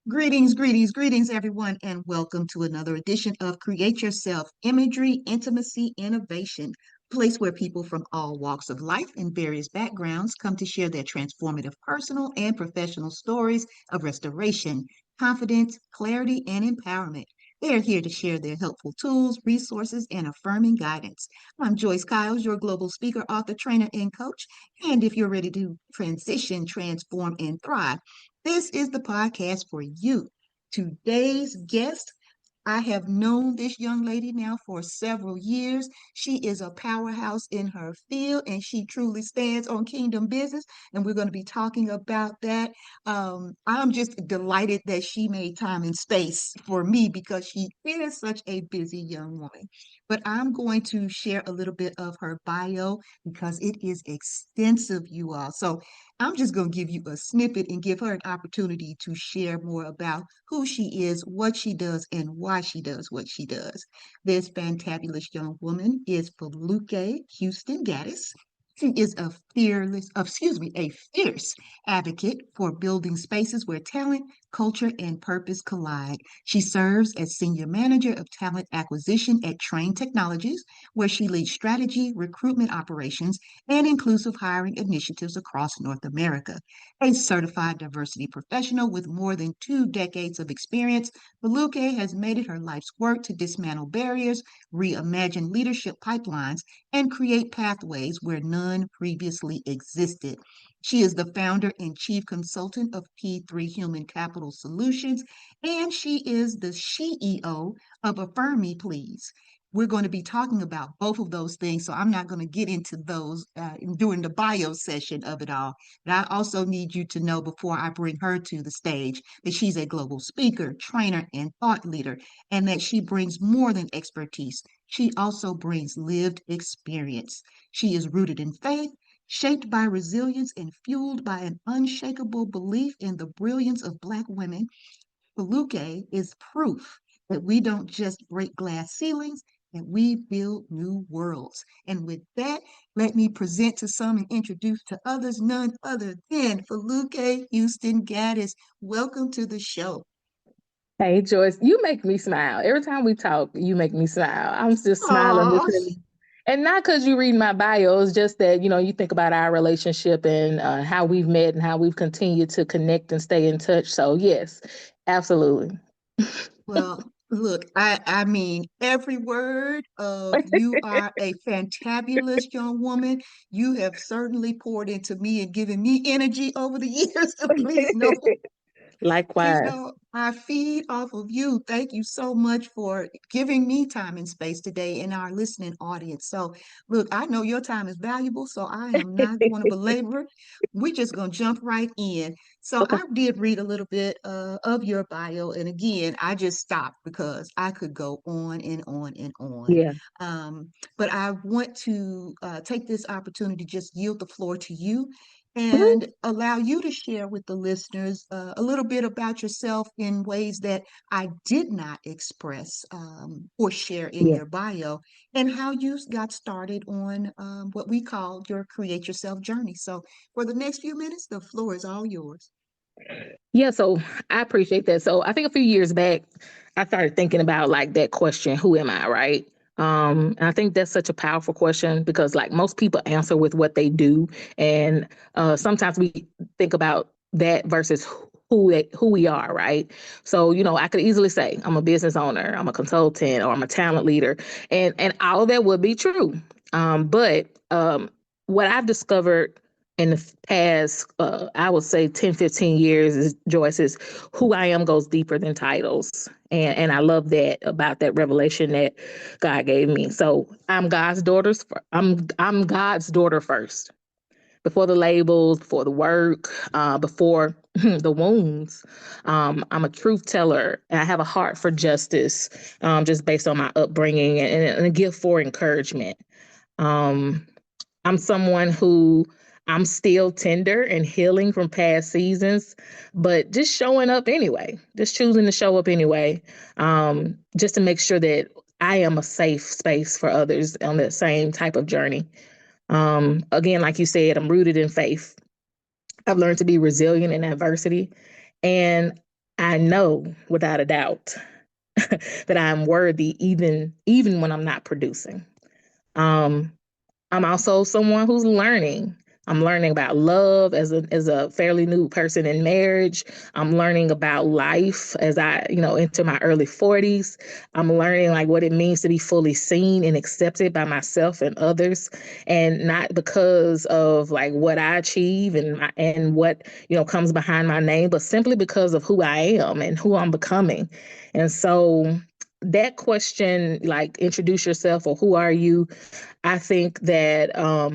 Greetings, everyone, and welcome to another edition of Create Yourself Imagery, Intimacy, Innovation, a place where people from all walks of life and various backgrounds come to share their transformative personal and professional stories of restoration, confidence, clarity, and empowerment. They are here to share their helpful tools, resources, and affirming guidance. I'm Joyce Kiles, your global speaker, author, trainer, and coach. And if you're ready to transition, transform, and thrive, this is the podcast for you. Today's guest, I have known this young lady now for several years. She is a powerhouse in her field and she truly stands on kingdom business. And we're going to be talking about that. I'm just delighted that she made time and space for me because she is such a busy young woman. But I'm going to share a little bit of her bio because it is extensive, you all. So I'm just going to give you a snippet and give her an opportunity to share more about who she is, what she does, and why she does what she does. This fantabulous young woman is Foluke Houston-Gaddis. She is a fierce advocate for building spaces where talent, culture, and purpose collide. She serves as Senior Manager of Talent Acquisition at Train Technologies, where she leads strategy, recruitment operations, and inclusive hiring initiatives across North America. A certified diversity professional with more than 2 decades of experience, Foluke has made it her life's work to dismantle barriers, reimagine leadership pipelines, and create pathways where none previously existed. She is the founder and chief consultant of P3 Human Capital Solutions, and she is the SheEO of AffirmMePlease. We're going to be talking about both of those things, so I'm not going to get into those during the bio session of it all. But I also need you to know before I bring her to the stage that she's a global speaker, trainer, and thought leader, and that she brings more than expertise. She also brings lived experience. She is rooted in faith, shaped by resilience, and fueled by an unshakable belief in the brilliance of Black women. Foluke is proof that we don't just break glass ceilings, that we build new worlds. And with that, let me present to some and introduce to others none other than Foluke Houston-Gaddis. Welcome to the show. Hey Joyce, you make me smile. Every time we talk, you make me smile. I'm just smiling Oh, listening. And not because you read my bio, it's just that, you think about our relationship and how we've met and how we've continued to connect and stay in touch. So yes, absolutely. well, look, I mean every word of you are a fantabulous young woman. You have certainly poured into me and given me energy over the years. So please know. Please Likewise. know I feed off of you. Thank you so much for giving me time and space today in our listening audience. So, look, I know your time is valuable, so I am not going to belabor. We're just going to jump right in. So, Okay. I did read a little bit of your bio, and again, I just stopped because I could go on and on and on. Yeah. But I want to take this opportunity to just yield the floor to you Mhm. and allow you to share with the listeners a little bit about yourself in ways that I did not express or share in Yeah. your bio, and how you got started on what we call your Create Yourself journey. So, for the next few minutes, the floor is all yours. Yeah. So I appreciate that. So I think a few years back, I started thinking about like that question, who am I, right? And I think that's such a powerful question because like most people answer with what they do. And sometimes we think about that versus who we are, right? So, I could easily say I'm a business owner, I'm a consultant, or I'm a talent leader, and all of that would be true. But what I've discovered in the past, I would say 10, 15 years Joyce, is who I am goes deeper than titles. And I love that about that revelation that God gave me. So I'm God's daughter first. Before the labels, before the work, before the wounds. I'm a truth teller and I have a heart for justice, just based on my upbringing and a gift for encouragement. Um, I'm someone who I'm still tender and healing from past seasons, but just showing up anyway, just choosing to show up anyway, just to make sure that I am a safe space for others on that same type of journey. Again, like you said, I'm rooted in faith. I've learned to be resilient in adversity. And I know without a doubt that I'm worthy even when I'm not producing. Um, I'm also someone who's learning. I'm learning about love as a fairly new person in marriage. I'm learning about life as I, enter my early 40s. I'm learning like what it means to be fully seen and accepted by myself and others, and not because of like what I achieve and what, comes behind my name, but simply because of who I am and who I'm becoming. And so that question, like introduce yourself or who are you, I think that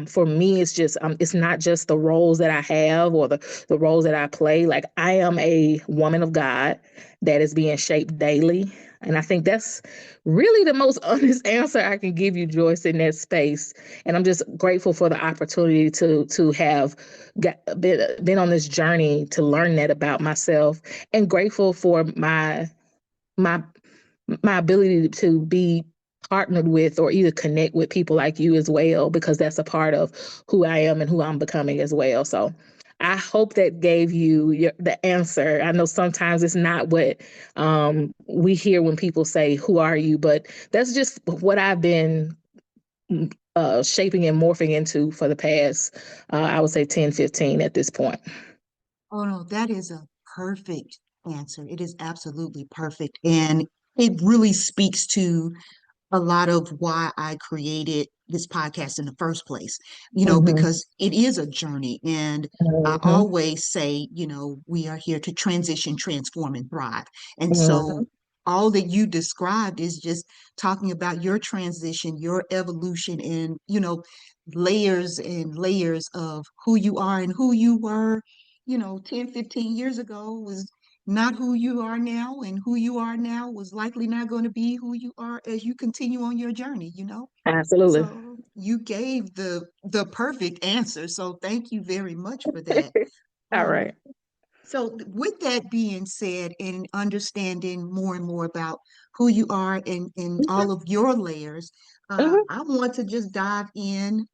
for me, it's not just the roles that I have or the roles that I play. Like I am a woman of God that is being shaped daily. And I think that's really the most honest answer I can give you, Joyce, in that space. And I'm just grateful for the opportunity to have been on this journey to learn that about myself, and grateful for my my ability to be partnered with or either connect with people like you as well, because that's a part of who I am and who I'm becoming as well. So I hope that gave you the answer. I know sometimes it's not what we hear when people say, who are you? But that's just what I've been shaping and morphing into for the past, I would say 10, 15 at this point. Oh no, that is a perfect answer. It is absolutely perfect. And it really speaks to a lot of why I created this podcast in the first place, Hmm. because it is a journey. And I Hmm. always say, we are here to transition, transform, and thrive. And so Hmm. all that you described is just talking about your transition, your evolution, and, layers and layers of who you are and who you were, 10, 15 years ago was not who you are now, and who you are now was likely not going to be who you are as you continue on your journey. Absolutely. So you gave the perfect answer. So thank you very much for that. All Um, right. so with that being said, and understanding more and more about who you are and all of your layers, Mhm. I want to just dive in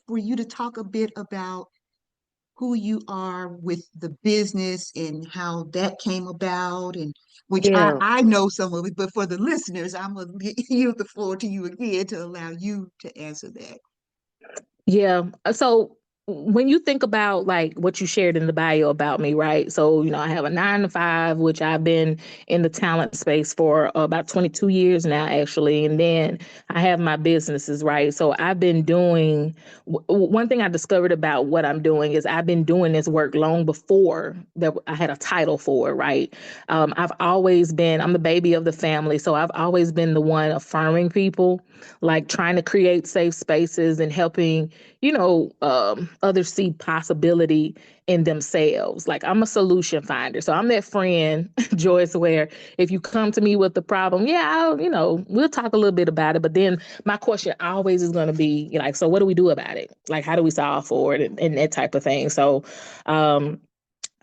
for you to talk a bit about who you are with the business and how that came about, and which I, Yeah. I know some of it, but for the listeners, I'm gonna yield the floor to you again to allow you to answer that. Yeah. So when you think about like what you shared in the bio about me, right? So, I have a 9 to 5, which I've been in the talent space for about 22 years now, actually. And then I have my businesses, right? So I've been doing one thing I discovered about what I'm doing is I've been doing this work long before that I had a title for it, right? I'm the baby of the family. So I've always been the one affirming people, like trying to create safe spaces and helping others see possibility in themselves. Like I'm a solution finder. So I'm that friend, Joyce, where if you come to me with the problem, yeah, we'll talk a little bit about it. But then my question always is going to be like, so what do we do about it? Like, how do we solve for it and that type of thing? So,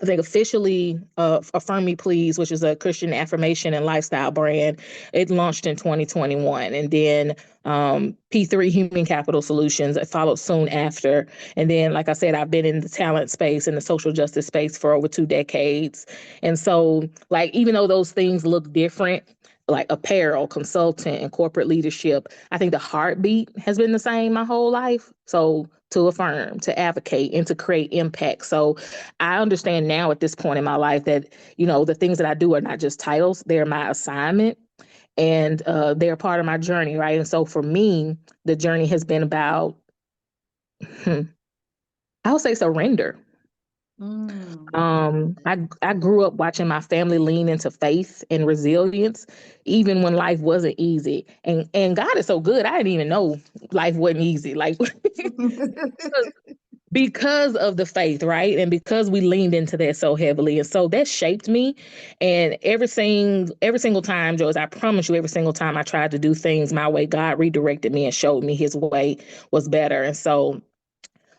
I think officially, Affirm Me Please, which is a Christian affirmation and lifestyle brand, it launched in 2021. And then P3 Human Capital Solutions, it followed soon after. And then, like I said, I've been in the talent space and the social justice space for over 2 decades. And so, like, even though those things look different, like apparel, consultant, and corporate leadership, I think the heartbeat has been the same my whole life. So, to affirm, to advocate, and to create impact. So, I understand now at this point in my life that, the things that I do are not just titles, they're my assignment, and they're part of my journey, right? And so for me, the journey has been about, hmm, I would say surrender. I love that. I grew up watching my family lean into faith and resilience, even when life wasn't easy. And God is so good. I didn't even know life wasn't easy. Like because of the faith, right? And because we leaned into that so heavily. And so that shaped me. And every single time, Joyce, I promise you, every single time I tried to do things my way, God redirected me and showed me his way was better. And so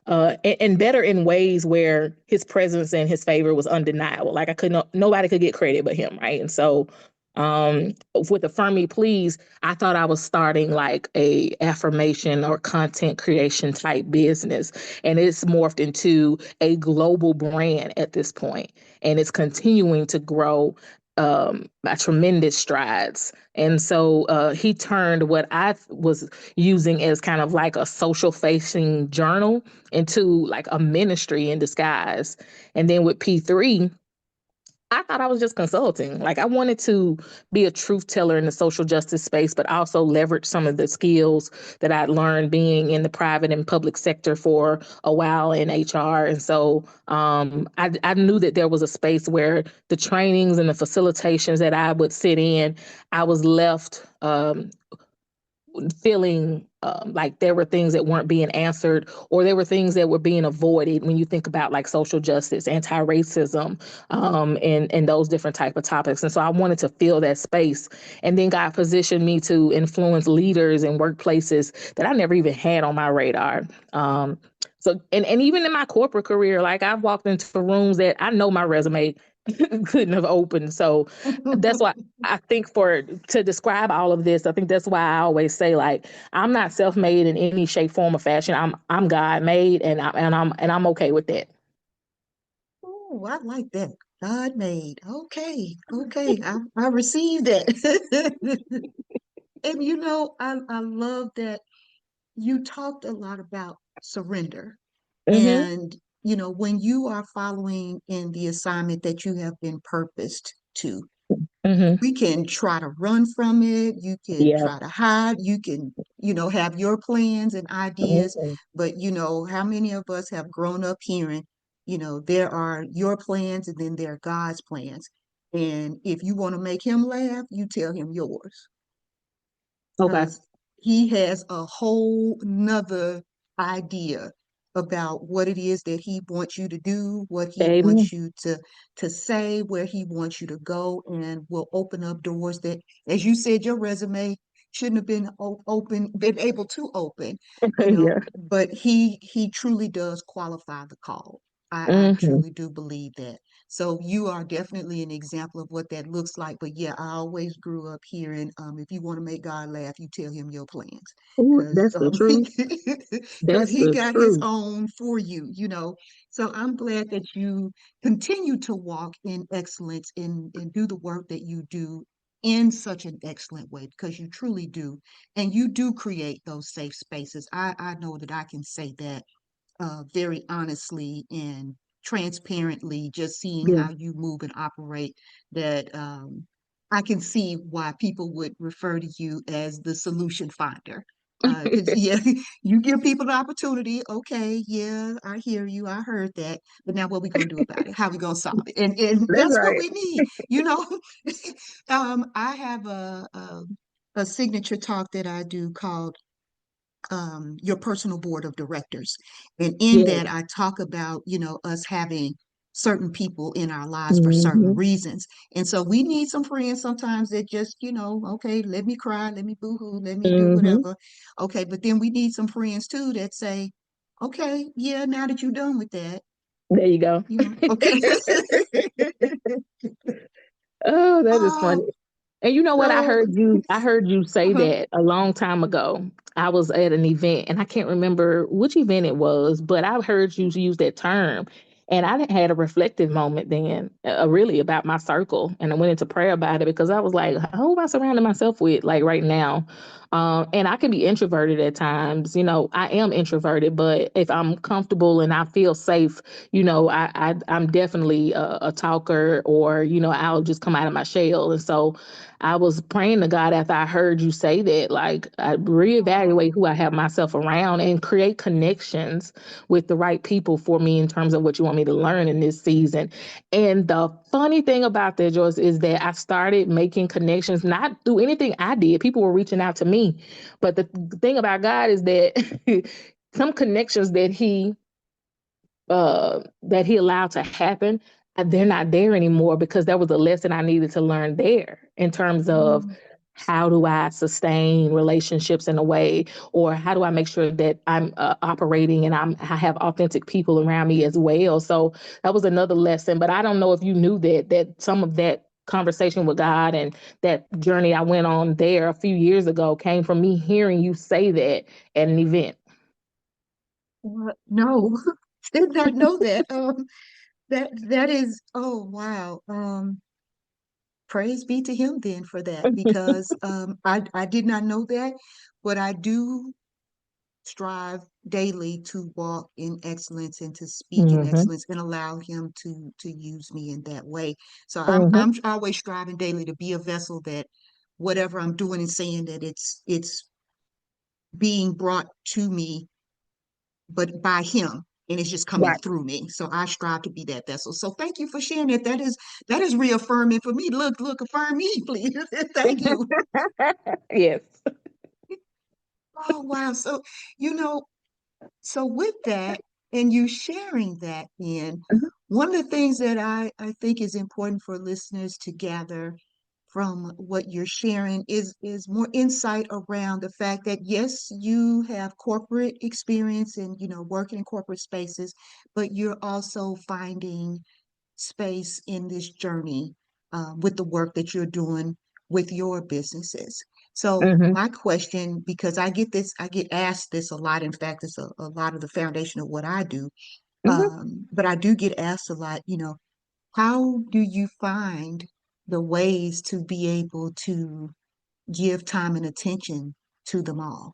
and better in ways where his presence and his favor was undeniable. Like I could not, nobody could get credit but him, right? And so With Affirm Me Please, I thought I was starting like a affirmation or content creation type business, and it's morphed into a global brand at this point, and it's continuing to grow by tremendous strides. And so he turned what I was using as kind of like a social facing journal into like a ministry in disguise. And then with P3, I thought I was just consulting. Like I wanted to be a truth teller in the social justice space, but also leverage some of the skills that I'd learned being in the private and public sector for a while in HR. And so I knew that there was a space where the trainings and the facilitations that I would sit in, I was left feeling like there were things that weren't being answered, or there were things that were being avoided when you think about like social justice, anti-racism, and those different type of topics. And so I wanted to fill that space. And then God positioned me to influence leaders in workplaces that I never even had on my radar. And even in my corporate career, like I've walked into rooms that I know my resume couldn't have opened. So that's why I think to describe all of this, I think that's why I always say like I'm not self-made in any shape, form, or fashion. I'm God made, and I'm okay with that. Oh, I like that. God made. Okay, okay. I received that. And I love that you talked a lot about surrender. Mm-hmm. And, when you are following in the assignment that you have been purposed to, Mm-hmm. we can try to run from it. You can Yeah. try to hide. You can, have your plans and ideas. Mm-hmm. But, how many of us have grown up hearing, there are your plans and then there are God's plans. And if you want to make him laugh, you tell him yours Okay. because he has a whole nother idea about what it is that he wants you to do, what he Amen. wants you to say, where he wants you to go, and will open up doors that, as you said, your resume shouldn't have been able to open, Yeah. but he truly does qualify the call. I Mm-hmm. truly do believe that. So you are definitely an example of what that looks like. But yeah, I always grew up hearing, if you want to make God laugh, you tell him your plans, Ooh, because that's the truth. because That's he the got his truth. own for you. So I'm glad that you continue to walk in excellence and do the work that you do in such an excellent way, because you truly do, and you do create those safe spaces. I know that I can say that very honestly and transparently, just seeing Yeah. how you move and operate, that I can see why people would refer to you as the solution finder. Because, yeah, you give people the opportunity. Okay, yeah, I hear you. I heard that. But now what we going to do about it? How we going to solve it? And That's that's what right. we need. I have a signature talk that I do called your personal board of directors. And in Yeah. that, I talk about, us having certain people in our lives for certain Mm-hmm. reasons. And so we need some friends sometimes that just, okay, let me cry, let me boo-hoo, let me do Mm-hmm. whatever. Okay, but then we need some friends too that say, okay, yeah, now that you're done with that, There you go. okay. Oh, that is Oh, funny. And you know what? I so, heard you say uh-huh. that a long time ago. I was at an event and I can't remember which event it was, but I heard you use that term. And I had a reflective moment then, really about my circle. And I went into prayer about it because I was like, who am I surrounding myself with like right now? And I can be introverted at times. I am introverted, but if I'm comfortable and I feel safe, I'm definitely a talker, or, I'll just come out of my shell. And so I was praying to God after I heard you say that, like, I reevaluate who I have myself around and create connections with the right people for me in terms of what you want me to learn in this season. And the funny thing about that, Joyce, is that I started making connections, not through anything I did. People were reaching out to me. But the thing about God is that some connections that he allowed to happen, they're not there anymore because that was a lesson I needed to learn there in terms of Mm. how do I sustain relationships in a way, or how do I make sure that I'm operating and I have authentic people around me as well. So that was another lesson. But I don't know if you knew that some of that conversation with God and that journey I went on there a few years ago came from me hearing you say that at an event. What? No, did not know that. That is, oh wow. Praise be to him then for that, because I did not know that, but I do strive daily to walk in excellence and to speak in Hmm. excellence and allow him to use me in that way. So Hmm. I'm always striving daily to be a vessel that whatever I'm doing and saying, that it's being brought to me, but by him, and it's just coming Right. through me. So I strive to be that vessel. So thank you for sharing that. That is reaffirming for me. Look, affirm me, please. Thank you. Yes. Oh wow. So you know, so with that, and you sharing that, in Mhm. one of the things that I think is important for listeners to gather from what you're sharing is more insight around the fact that yes, you have corporate experience and working in corporate spaces, but you're also finding space in this journey with the work that you're doing with your businesses. So Hmm. my question, because I get asked this a lot. In fact, it's a lot of the foundation of what I do. Hmm. But I do get asked a lot, how do you find the ways to be able to give time and attention to them all?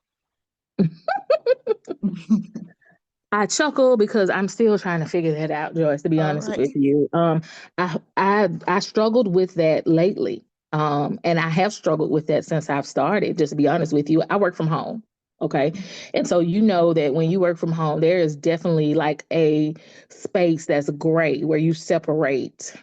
I chuckle because I'm still trying to figure that out, Joyce, to be All honest right. with you. I struggled with that lately. And I have struggled with that since I've started, just to be honest with you. I work from home. Okay. And so you know that when you work from home, there is definitely like a space that's gray where you separate,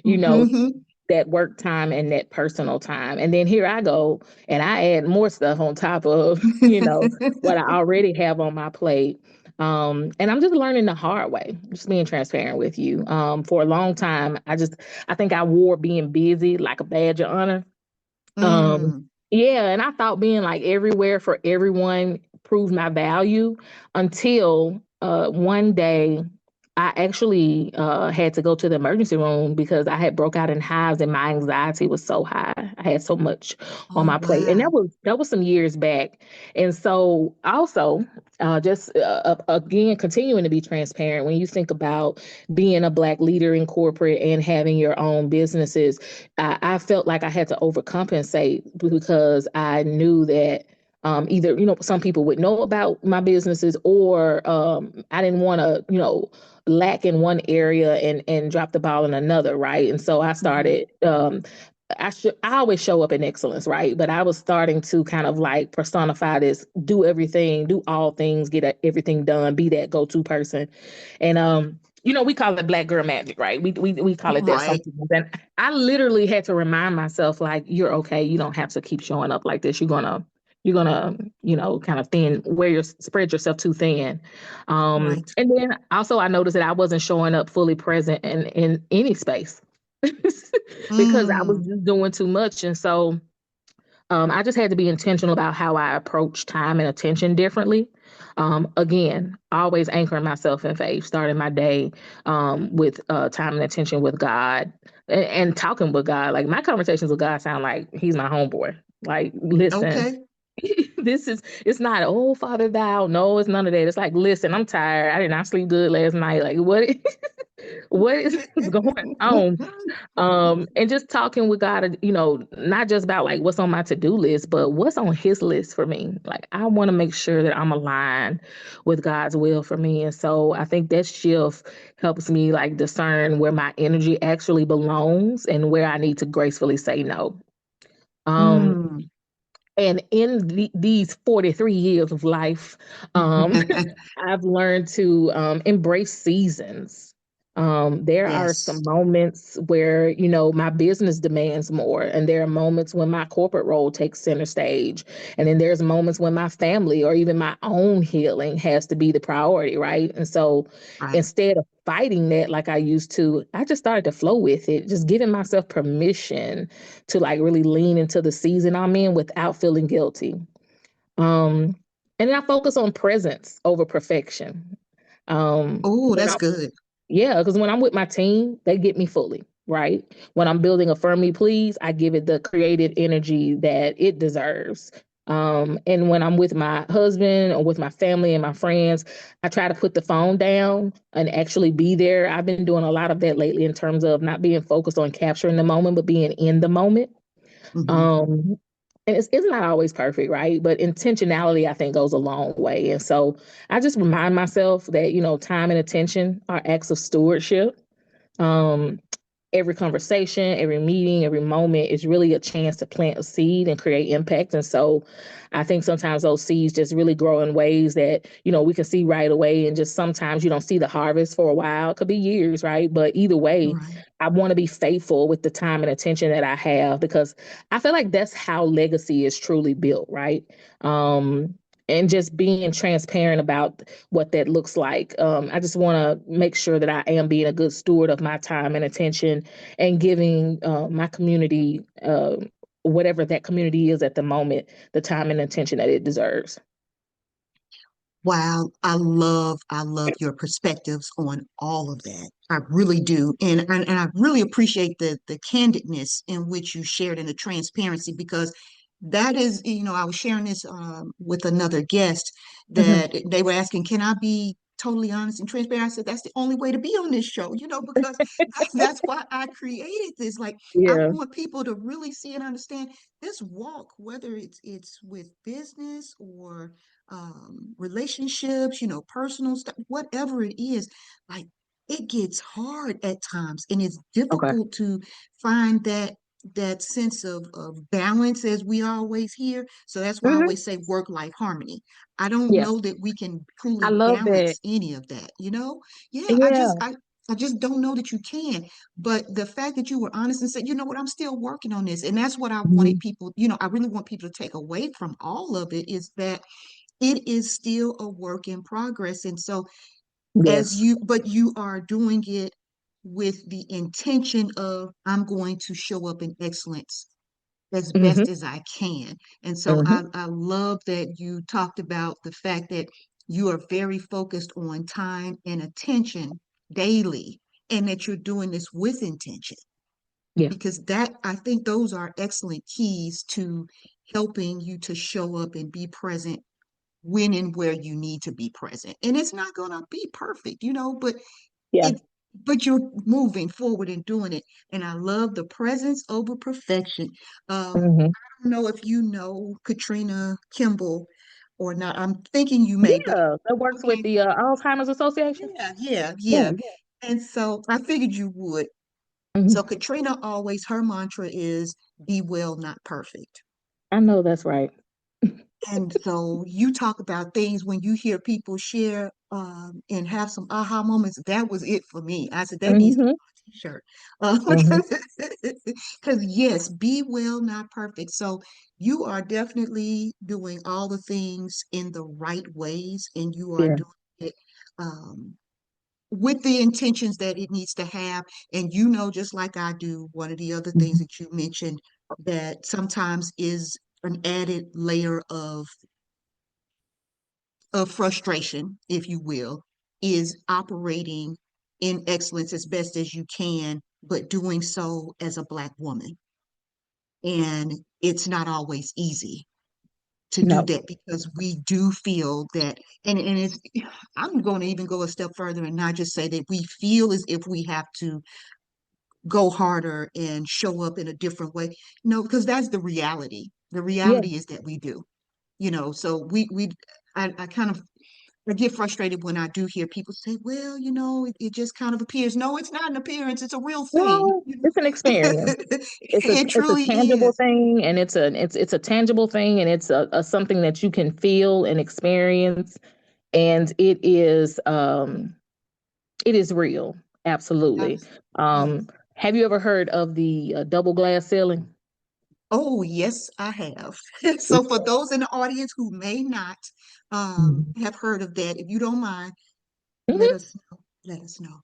you know, Hmm. that work time and that personal time. And then here I go and I add more stuff on top of, what I already have on my plate. And I'm just learning the hard way, just being transparent with you. For a long time, I think I wore being busy like a badge of honor. Um, Mm. yeah, and I thought being like everywhere for everyone proved my value until one day I actually had to go to the emergency room because I had broke out in hives and my anxiety was so high. I had so much on Oh my plate, and wow. that was some years back. And so also, just again continuing to be transparent when you think about being a Black leader in corporate and having your own businesses, I felt like I had to overcompensate because I knew that either some people would know about my businesses or I didn't want to lack in one area and drop the ball in another, right? And so I Hmm. started. I always show up in excellence, right? But I was starting to kind of like personify this: do everything, do all things, get everything done, be that go-to person, and we call it Black girl magic, right? We call it that Right. sometimes. And I literally had to remind myself, like, you're okay. You don't have to keep showing up like this. You're gonna, kind of spread yourself too thin. Right. And then also I noticed that I wasn't showing up fully present in any space because I was Mm. just doing too much. And so I just had to be intentional about how I approach time and attention differently. Again, always anchoring myself in faith, starting my day with time and attention with God and talking with God. Like my conversations with God sound like he's my homeboy. Like, listen, Okay. it's not, oh, Father thou. No, it's none of that. It's like, listen, I'm tired. I did not sleep good last night. Like, what is going on? And just talking with God, not just about like what's on my to-do list, but what's on his list for me. Like I want to make sure that I'm aligned with God's will for me. And so I think that shift helps me like discern where my energy actually belongs and where I need to gracefully say no. Um, Mm. and in these 43 years of life, um, I've learned to embrace seasons. There are Yes. some moments where, my business demands more, and there are moments when my corporate role takes center stage. And then there's moments when my family or even my own healing has to be the priority, right? And so Right. instead of fighting that like I used to, I just started to flow with it, just giving myself permission to like really lean into the season I'm in without feeling guilty. Um, and then I focus on presence over perfection. Oh, When that's I good. Yeah, because when I'm with my team, they get me fully. right? When I'm building Affirm Me Please, I give it the creative energy that it deserves. And when I'm with my husband or with my family and my friends, I try to put the phone down and actually be there. I've been doing a lot of that lately in terms of not being focused on capturing the moment, but being in the moment. Hmm. Um, and it's not always perfect, right? But intentionality, I think, goes a long way. And so I just remind myself that, time and attention are acts of stewardship. Um, every conversation, every meeting, every moment is really a chance to plant a seed and create impact. And so I think sometimes those seeds just really grow in ways that, we can see right away. And just sometimes you don't see the harvest for a while. It could be years, right? But either way, Right. I want to be faithful with the time and attention that I have because I feel like that's how legacy is truly built, right? And just being transparent about what that looks like. I just want to make sure that I am being a good steward of my time and attention and giving my community, whatever that community is at the moment, the time and attention that it deserves. Wow, I love your perspectives on all of that. I really do, and I really appreciate the candidness in which you shared and the transparency because that is, I was sharing this with another guest Hmm. that they were asking, can I be totally honest and transparent? I said that's the only way to be on this show, because that's why I created this. Like I Yeah. want people to really see and understand this walk, whether it's with business or relationships, personal stuff, whatever it is, like it gets hard at times and it's Okay. difficult to find that sense of balance as we always hear. So that's why I Hmm. always say work-life harmony. I don't Yeah. know that we can I truly love that. balance any of that. Yeah, Yeah. I just don't know that you can. But the fact that you were honest and said, you know what, I'm still working on this. And that's what I wanted Mhm. people, I really want people to take away from all of it is that it is still a work in progress. And so Yes. but you are doing it with the intention of, I'm going to show up in excellence as Hmm. best as I can. And so Hmm. I love that you talked about the fact that you are very focused on time and attention daily, and that you're doing this with intention, Yeah. because that, I think those are excellent keys to helping you to show up and be present when and where you need to be present. And it's not going to be perfect, but Yeah. it but you're moving forward and doing it. And I love the presence over perfection. Hmm. I don't know if you know Katrina Kimball or not. I'm thinking you may, but Yeah. That works with okay. the Alzheimer's Association. Yeah, yeah, Yeah. yeah. And so I figured you would. So Hmm. Katrina always, her mantra is be well, not perfect. I know that's right. And so you talk about things when you hear people share and have some aha moments. That was it for me. I said that needs to Hmm. be on a Hmm. t-shirt. Because yes, be well, not perfect. So you are definitely doing all the things in the right ways, and you are Yeah. doing it um, with the intentions that it needs to have. And just like I do, one of the other things Hmm. that you mentioned that sometimes is an added layer of frustration, if you will, is operating in excellence as best as you can, but doing so as a Black woman. And it's not always easy to do No. that because we do feel that, and it's, I'm going to even go a step further and not just say that we feel as if we have to go harder and show up in a different way. No, because that's the reality. The Yeah. reality is that we do, so I kind of I get frustrated when I do hear people say, well, it just kind of appears. No, it's not an appearance, it's a real thing. No, it's an experience. It It's a truly tangible is. thing, and it's a tangible thing, and it's a something that you can feel and experience, and it is real. Absolutely. Yes. Yes. Um, have you ever heard of the double glass ceiling? Oh, yes, I have. So for those in the audience who may not Mhm. have heard of that, if you don't mind, let Mhm. us know. Let us know.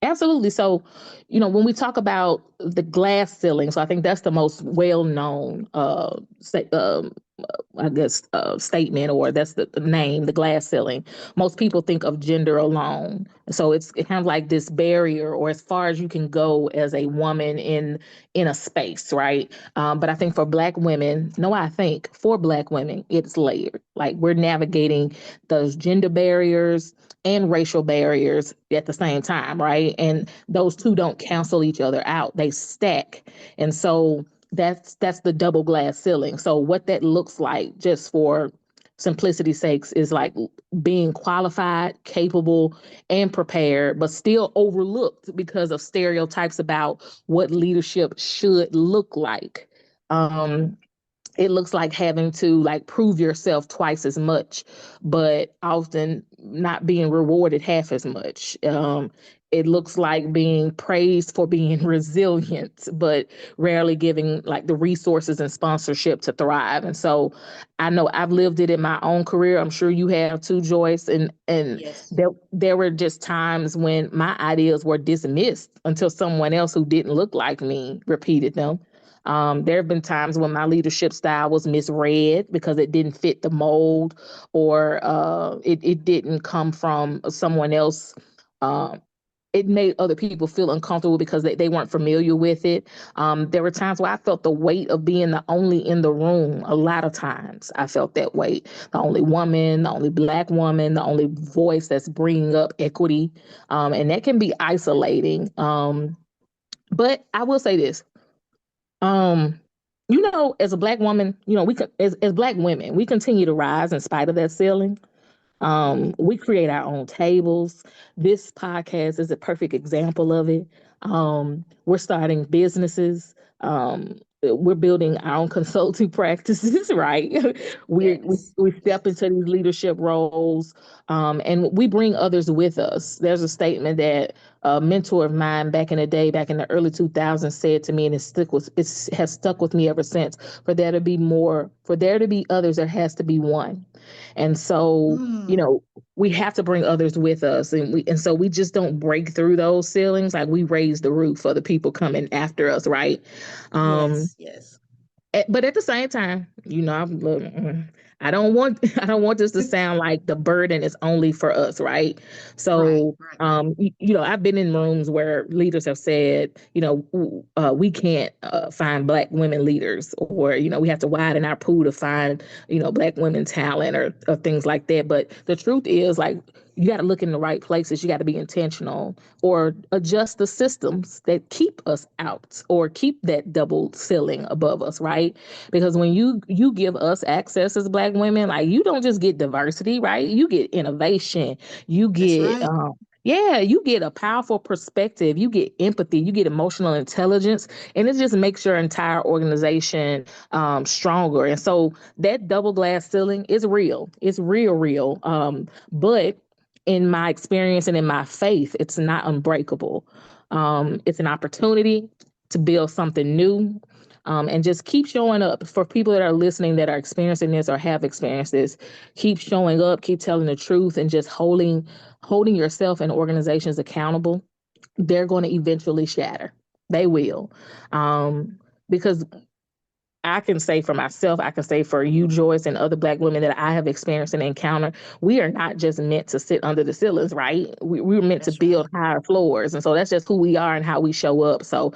Absolutely. So, when we talk about the glass ceiling, so I think that's the most well-known I guess, statement, or that's the name, the glass ceiling. Most people think of gender alone. So it's kind of like this barrier, or as far as you can go as a woman in a space, right? But I think for Black women, no, I think for Black women, it's layered. Like we're navigating those gender barriers and racial barriers at the same time, right? And those two don't cancel each other out; they stack. And so that's the double glass ceiling. So what that looks like, just for simplicity's sakes, is like being qualified, capable, and prepared, but still overlooked because of stereotypes about what leadership should look like. Um, it looks like having to like prove yourself twice as much, but often not being rewarded half as much. It looks like being praised for being resilient, but rarely giving like the resources and sponsorship to thrive. And so I know I've lived it in my own career. I'm sure you have too, Joyce. And Yes. there were just times when my ideas were dismissed until someone else who didn't look like me repeated them. There have been times when my leadership style was misread because it didn't fit the mold, or it didn't come from someone else. Um, it made other people feel uncomfortable because they weren't familiar with it. There were times where I felt the weight of being the only in the room. A lot of times I felt that weight. The only woman, the only Black woman, the only voice that's bringing up equity. And that can be isolating. But I will say this. Um, as a Black woman, we can, as Black women, we continue to rise in spite of that ceiling. We create our own tables. This podcast is a perfect example of it. We're starting businesses. We're building our own consulting practices, right? Yes. We step Yes. into these leadership roles, and we bring others with us. There's a statement that a mentor of mine back in the day, back in the early 2000s, said to me, and it has stuck with me ever since. For there to be others, there has to be one. And so, Mm, we have to bring others with us, and so we just don't break through those ceilings. Like we raise the roof for the people coming after us, right? Um, yes. Yes. but at the same time, I don't want I don't want this to sound like the burden is only for us, right? Right. So, Right. I've been in rooms where leaders have said, we can't find Black women leaders, or we have to widen our pool to find Black women talent, or things like that. But the truth is, like, you got to look in the right places. You got to be intentional, or adjust the systems that keep us out, or keep that double ceiling above us, right? Because when you give us access as Black women, like, you don't just get diversity, right? You get innovation. You That's get right. yeah, you get a powerful perspective. You get empathy. You get emotional intelligence, and it just makes your entire organization stronger. And so that double glass ceiling is real. It's real, real. But in my experience and in my faith, it's not unbreakable. It's an opportunity to build something new, and just keep showing up. For people that are listening that are experiencing this or have experienced this, keep showing up, keep telling the truth, and just holding yourself and organizations accountable. They're going to eventually shatter. They will. Because I can say for myself, I can say for you, Joyce, and other Black women that I have experienced and encountered, we are not just meant to sit under the ceilings, right? We were meant to That's build right. higher floors. And so that's just who we are and how we show up. So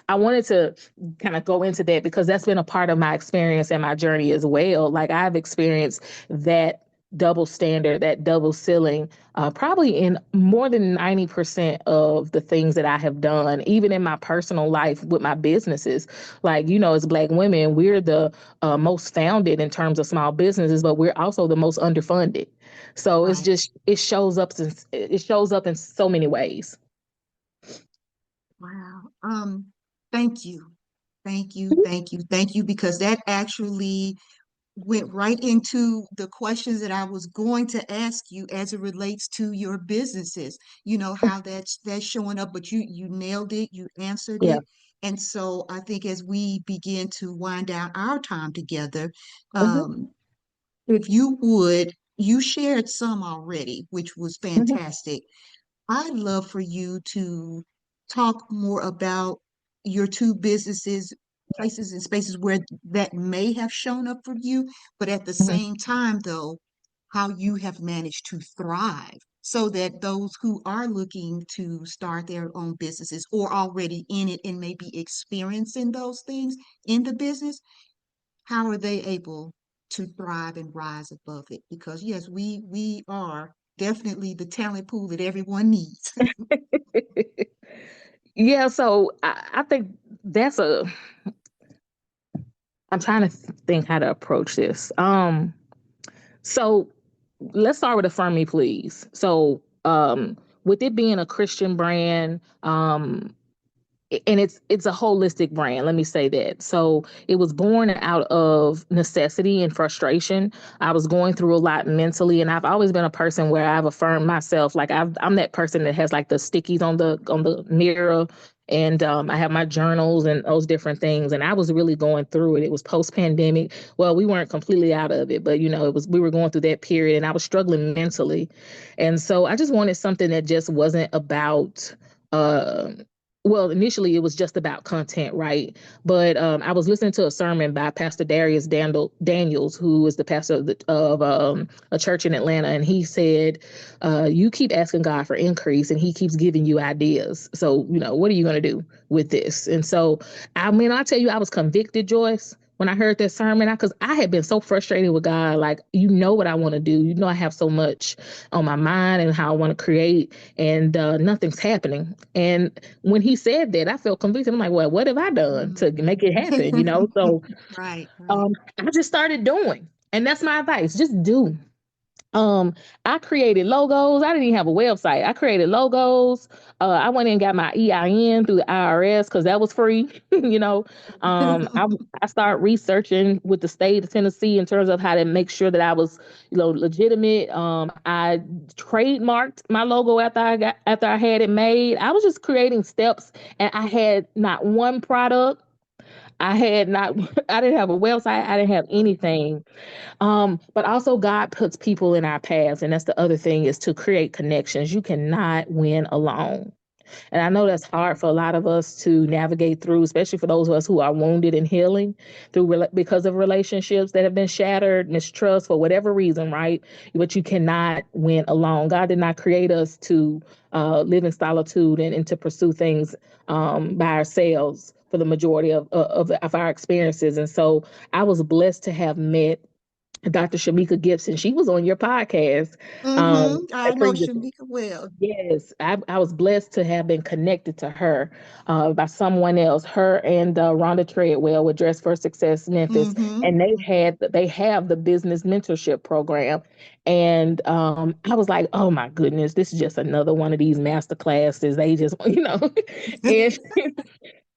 I wanted to kind of go into that because that's been a part of my experience and my journey as well. Like, I've experienced that double standard, that double ceiling, probably in more than 90% of the things that I have done, even in my personal life with my businesses. Like, as Black women, we're the most founded in terms of small businesses, but we're also the most underfunded. So it's Right. just, it shows up in so many ways. Wow. Thank you. Thank you. Thank you. Thank you. Because that actually went right into the questions that I was going to ask you as it relates to your businesses. How that's showing up, but you nailed it, you answered Yeah. it. And so I think as we begin to wind down our time together, Hmm. um, if you would, you shared some already, which was Hmm. fantastic. I'd love for you to talk more about your two businesses, places and spaces where that may have shown up for you, but at the Mhm. same time, though, how you have managed to thrive so that those who are looking to start their own businesses or already in it and maybe experiencing those things in the business, how are they able to thrive and rise above it? Because yes, we are definitely the talent pool that everyone needs. Yeah, so I think that's a. I'm trying to think how to approach this. So let's start with Affirm Me Please. So with it being a Christian brand, and it's a holistic brand, let me say that. So it was born out of necessity and frustration. I was going through a lot mentally, and I've always been a person where I've affirmed myself. Like I'm that person that has like the stickies on the mirror, and I have my journals and those different things. And I was really going through it. It was post pandemic. Well, we weren't completely out of it, but it was, we were going through that period, and I was struggling mentally. And so I just wanted something that just wasn't about uh well, initially it was just about content, right? But I was listening to a sermon by Pastor Daniels, who is the pastor of a church in Atlanta, and he said, "You keep asking God for increase, and He keeps giving you ideas. So, what are you going to do with this?" And so, I mean, I tell you, I was convicted, Joyce, when I heard that sermon, because I had been so frustrated with God. Like, what I want to do. I have so much on my mind and how I want to create, and nothing's happening. And when he said that, I felt convicted. I'm like, well, what have I done to Mm. make it happen? So Right, right. I just started doing. And that's my advice. Just do. Um, I created logos. I didn't even have a website. I created logos. I went and got my EIN through the IRS because that was free. I I started researching with the state of Tennessee in terms of how to make sure that I was, legitimate. I trademarked my logo after I had it made. I was just creating steps, and I had not one product. I had not. I didn't have a website. I didn't have anything. But also God puts people in our paths, and that's the other thing, is to create connections. You cannot win alone. And I know that's hard for a lot of us to navigate through, especially for those of us who are wounded and healing because of relationships that have been shattered, mistrust for whatever reason, right? But you cannot win alone. God did not create us to live in solitude and to pursue things by ourselves for the majority of our experiences. And so I was blessed to have met Dr. Shamika Gibson. She was on your podcast I know previously. Shamika well. Yes, I was blessed to have been connected to her by someone else. Her and Rhonda Treadwell with Dress for Success Memphis, Mm-hmm. and they have the business mentorship program. And I was like, oh my goodness, this is just another one of these master classes. They just, and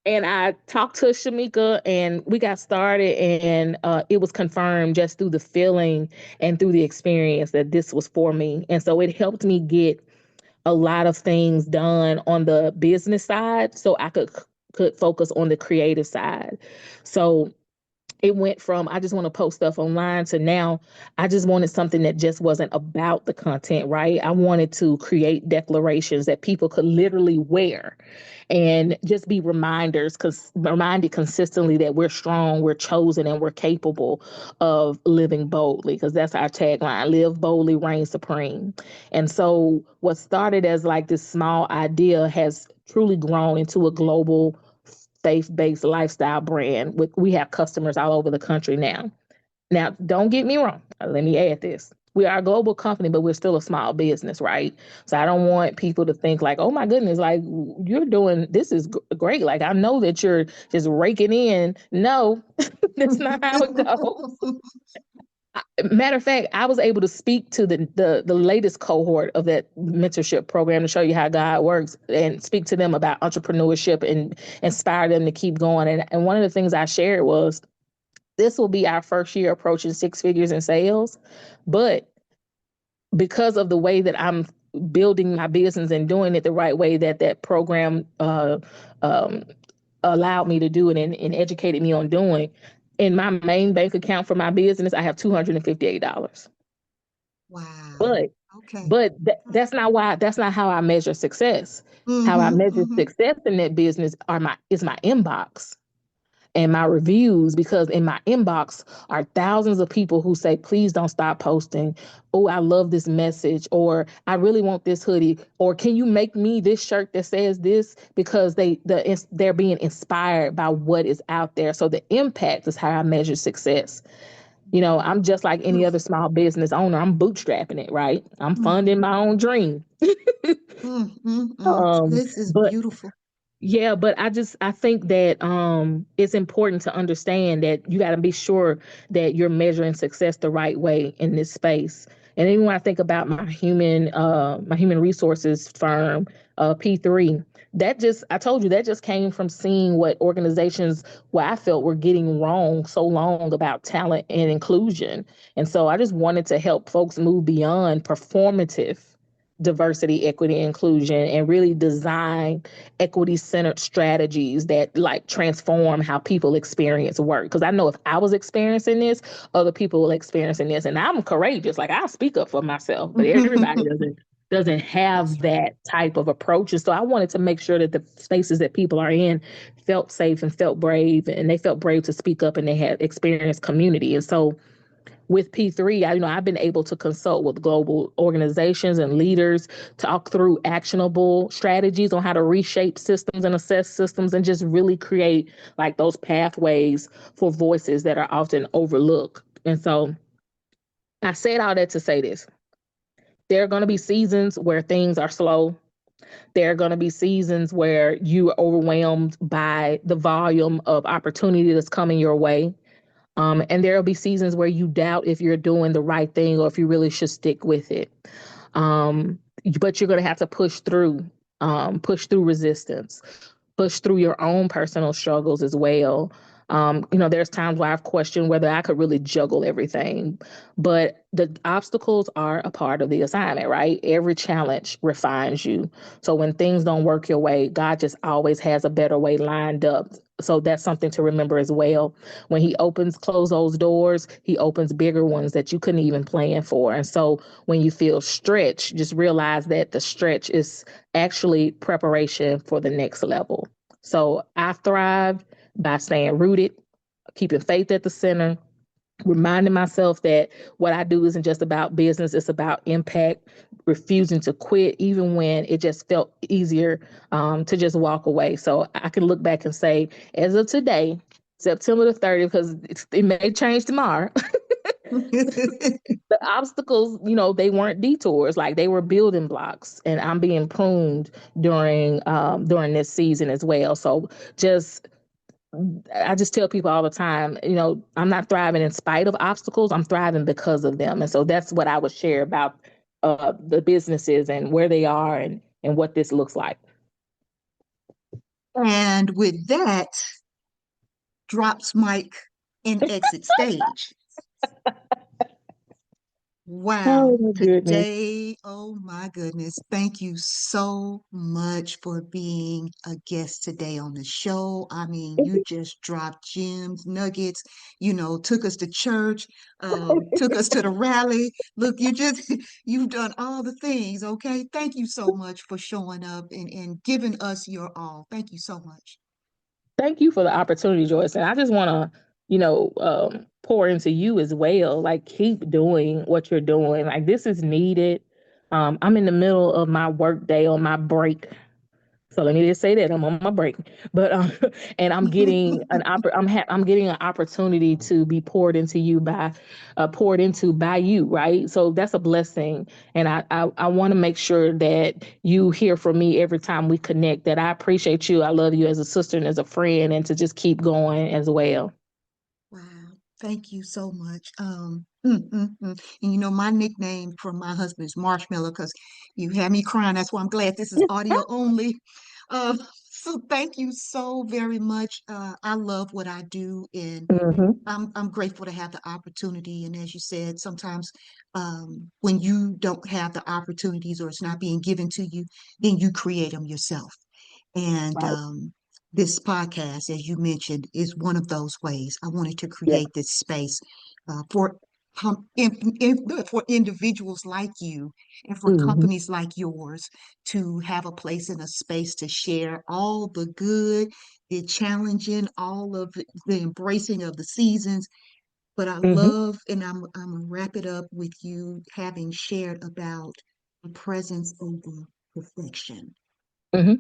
and I talked to Shamika, and we got started, and it was confirmed just through the feeling and through the experience that this was for me. And so it helped me get a lot of things done on the business side so I could focus on the creative side. So it went from I just want to post stuff online to now I just wanted something that just wasn't about the content, right? I wanted to create declarations that people could literally wear and just be reminded consistently that we're strong, we're chosen, and we're capable of living boldly, because that's our tagline: live boldly, reign supreme. And so what started as like this small idea has truly grown into a global faith-based lifestyle brand. We have customers all over the country now. Now, don't get me wrong. Let me add this. We are a global company, but we're still a small business, right? So I don't want people to think like, oh my goodness, like you're doing this is great. Like I know that you're just raking in. No, that's not how it goes. Matter of fact, I was able to speak to the latest cohort of that mentorship program to show you how God works and speak to them about entrepreneurship and inspire them to keep going. And one of the things I shared was this will be our first year approaching six figures in sales, but because of the way that I'm building my business and doing it the right way that program um, allowed me to do it and educated me on doing, in my main bank account for my business, I have $258. Wow. But Okay. but Okay. that's not how I measure success. How I Mm-hmm. measure Mm-hmm. success in that business is my inbox. and my reviews, because in my inbox are thousands of people who say, please don't stop posting. Oh, I love this message, or I really want this hoodie, or can you make me this shirt that says this? Because they're being inspired by what is out there. So the impact is how I measure success. I'm just like any other Beautiful. small business owner. I'm bootstrapping it, right? I'm funding Mm, my own dream. um, This is but beautiful. yeah, but I think that it's important to understand that you got to be sure that you're measuring success the right way in this space. And then when I think about my human resources firm, P3, I told you that just came from seeing what organizations where I felt were getting wrong so long about talent and inclusion. And so I just wanted to help folks move beyond performative diversity, equity, inclusion, and really design equity centered strategies that like transform how people experience work. Because I know if I was experiencing this, other people will experiencing this. And I'm courageous. Like I'll speak up for myself, but everybody doesn't That's have right. that type of approach. And so I wanted to make sure that the spaces that people are in felt safe and felt brave, and they felt brave to speak up, and they had experienced community. And so with P3, I've been able to consult with global organizations and leaders, talk through actionable strategies on how to reshape systems and assess systems, and just really create like those pathways for voices that are often overlooked. And so I said all that to say this. There are going to be seasons where things are slow. There are going to be seasons where you are overwhelmed by the volume of opportunity that's coming your way. And there'll be seasons where you doubt if you're doing the right thing or if you really should stick with it. Um, but you're going to have to push through resistance, push through your own personal struggles as well. There's times where I've questioned whether I could really juggle everything, but the obstacles are a part of the assignment, right? Every challenge refines you. So when things don't work your way, God just always has a better way lined up. So that's something to remember as well. When he close those doors, he opens bigger ones that you couldn't even plan for. And so when you feel stretched, just realize that the stretch is actually preparation for the next level. So I thrive by staying rooted, keeping faith at the center, reminding myself that what I do isn't just about business, it's about impact, refusing to quit, even when it just felt easier to just walk away. So I can look back and say, as of today, September the 30th, because it may change tomorrow. The obstacles, they weren't detours, like they were building blocks, and I'm being pruned during this season as well. So just I just tell people all the time, I'm not thriving in spite of obstacles. I'm thriving because of them. And so that's what I would share about the businesses and where they are and what this looks like. And with that, drops mic and exit stage. Oh Wow, my goodness. today, oh my goodness. Thank you so much for being a guest today on the show. I mean, you just dropped gems, nuggets, took us to church, took us to the rally. Look, you've done all the things, okay? Thank you so much for showing up and giving us your all. Thank you so much. Thank you for the opportunity, Joyce. And I just want to, pour into you as well. Like, keep doing what you're doing. Like, this is needed. I'm in the middle of my work day on my break. So let me just say that I'm on my break, but and I'm getting I'm getting an opportunity to be poured into by you, right? So that's a blessing, and I want to make sure that you hear from me every time we connect. That I appreciate you, I love you as a sister and as a friend, and to just keep going as well. Wow. Thank you so much. And my nickname from my husband is Marshmallow because you had me crying. That's why I'm glad this is audio only. Uh, so thank you so very much. I love what I do, and Hmm. I'm grateful to have the opportunity. And as you said, sometimes when you don't have the opportunities or it's not being given to you, then you create them yourself. And Right. this podcast, as you mentioned, is one of those ways. I wanted to Yeah. create this space for for individuals like you and for Hmm. companies like yours to have a place and a space to share all the good, the challenging, all of the embracing of the seasons. But I Hmm. love, and I'm gonna wrap it up with you having shared about the presence over perfection Hmm.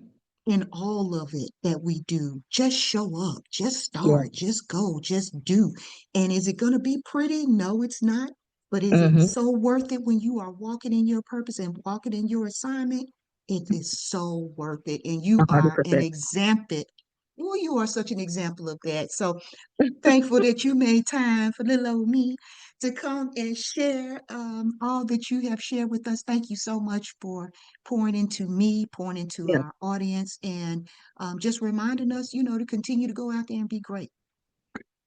in all of it that we do. Just show up, just Yeah. start, just go, just do. And is it going to be pretty? No, it's not. But is it Hmm. so worth it when you are walking in your purpose and walking in your assignment? It is so worth it. And you are an 100%. example. Well, you are such an example of that. So thankful that you made time for little old me to come and share all that you have shared with us. Thank you so much for pouring into me, pouring into Yeah. our audience, and just reminding us, to continue to go out there and be great.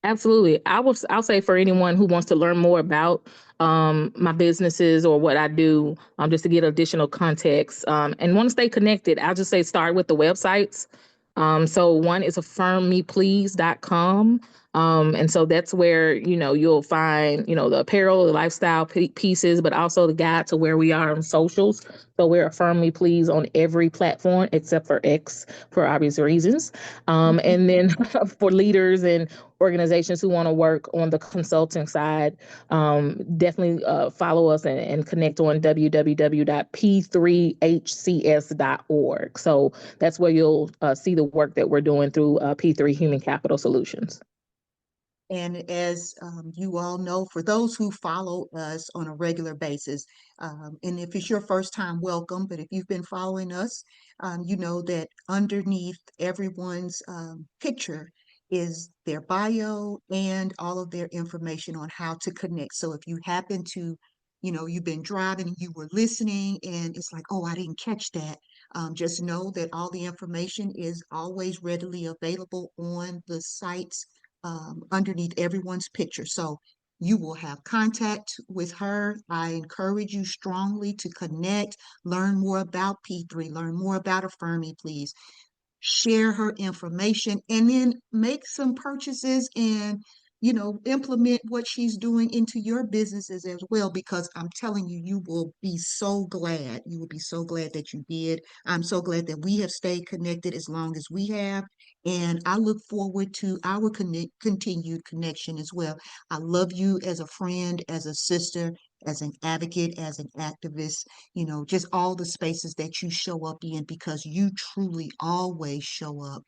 Absolutely. I'll say for anyone who wants to learn more about my businesses or what I do, just to get additional context and want to stay connected, I'll just say start with the websites. So one is affirmmeplease.com. And so that's where, you'll find, the apparel, the lifestyle pieces, but also the guide to where we are on socials. So we're Affirm Me Please on every platform except for X for obvious reasons. And then for leaders and organizations who want to work on the consulting side, definitely follow us and connect on www.p3hcs.org. So that's where you'll see the work that we're doing through P3 Human Capital Solutions. And as you all know, for those who follow us on a regular basis, and if it's your first time, welcome. But if you've been following us, you know that underneath everyone's picture is their bio and all of their information on how to connect. So if you happen to, you've been driving and you were listening and it's like, oh, I didn't catch that. Just know that all the information is always readily available on the sites underneath everyone's picture. So you will have contact with her. I encourage you strongly to connect, learn more about P3, learn more about Affirm Me, please. Share her information and then make some purchases and implement what she's doing into your businesses as well, because I'm telling you, you will be so glad. You will be so glad that you did. I'm so glad that we have stayed connected as long as we have, and I look forward to our continued connection as well. I love you as a friend, as a sister, as an advocate, as an activist, just all the spaces that you show up in, because you truly always show up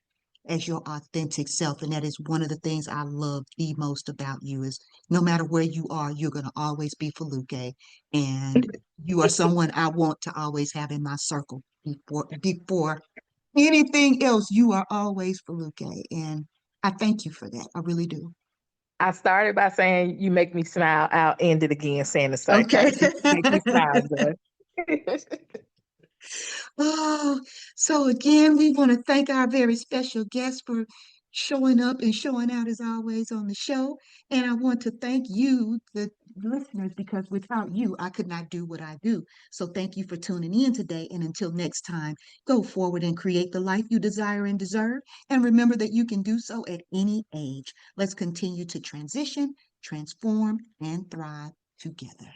as your authentic self. And that is one of the things I love the most about you is no matter where you are, you're going to always be Foluke. And you are someone I want to always have in my circle before anything else. You are always Foluke. And I thank you for that. I really do. I started by saying you make me smile. I'll end it again saying the same Okay. thing. You make me smile, Joy. Oh, so again, we want to thank our very special guest for showing up and showing out as always on the show. And I want to thank you, the listeners, because without you, I could not do what I do. So thank you for tuning in today. And until next time, go forward and create the life you desire and deserve. And remember that you can do so at any age. Let's continue to transition, transform, and thrive together.